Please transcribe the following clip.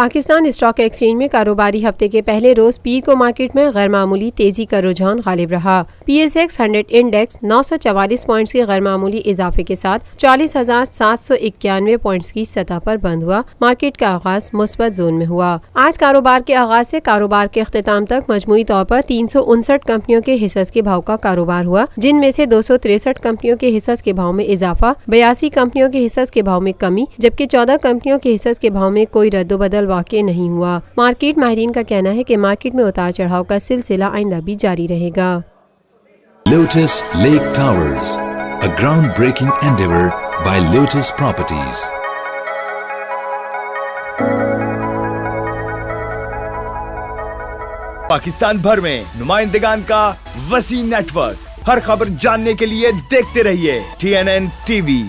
Pakistan stock exchange میں کاروباری ہفتے کے پہلے روز پیر کو مارکیٹ میں غیر معمولی تیزی کا رجحان غالب رہا۔ P S x 100 index 944 points کے غیر معمولی اضافے کے ساتھ 40,791 پوائنٹس کی سطح پر بند ہوا۔ مارکیٹ کا آغاز مثبت زون میں ہوا۔ آج کاروبار کے آغاز سے کاروبار کے اختتام تک مجموعی طور پر 359 کمپنیوں کے حصص کے بھاؤ کا کاروبار ہوا، جن میں سے 263 کمپنیوں کے حصص کے بھاؤ میں اضافہ، 82 کمپنیوں کے حصص کے بھاؤ میں کمی، جبکہ 14 کمپنیوں کے حصص کے بھاؤ میں کوئی رد و بدل واقع نہیں ہوا۔ مارکیٹ ماہرین کا کہنا ہے کہ مارکیٹ میں اتار چڑھاؤ کا سلسلہ آئندہ بھی جاری رہے گا۔ Lotus Lake Towers, a groundbreaking endeavor by Lotus Properties. Pakistan بھر میں نمائندگان کا وسیع نیٹ ورک، ہر خبر جاننے کے لیے دیکھتے رہیے TNN TV۔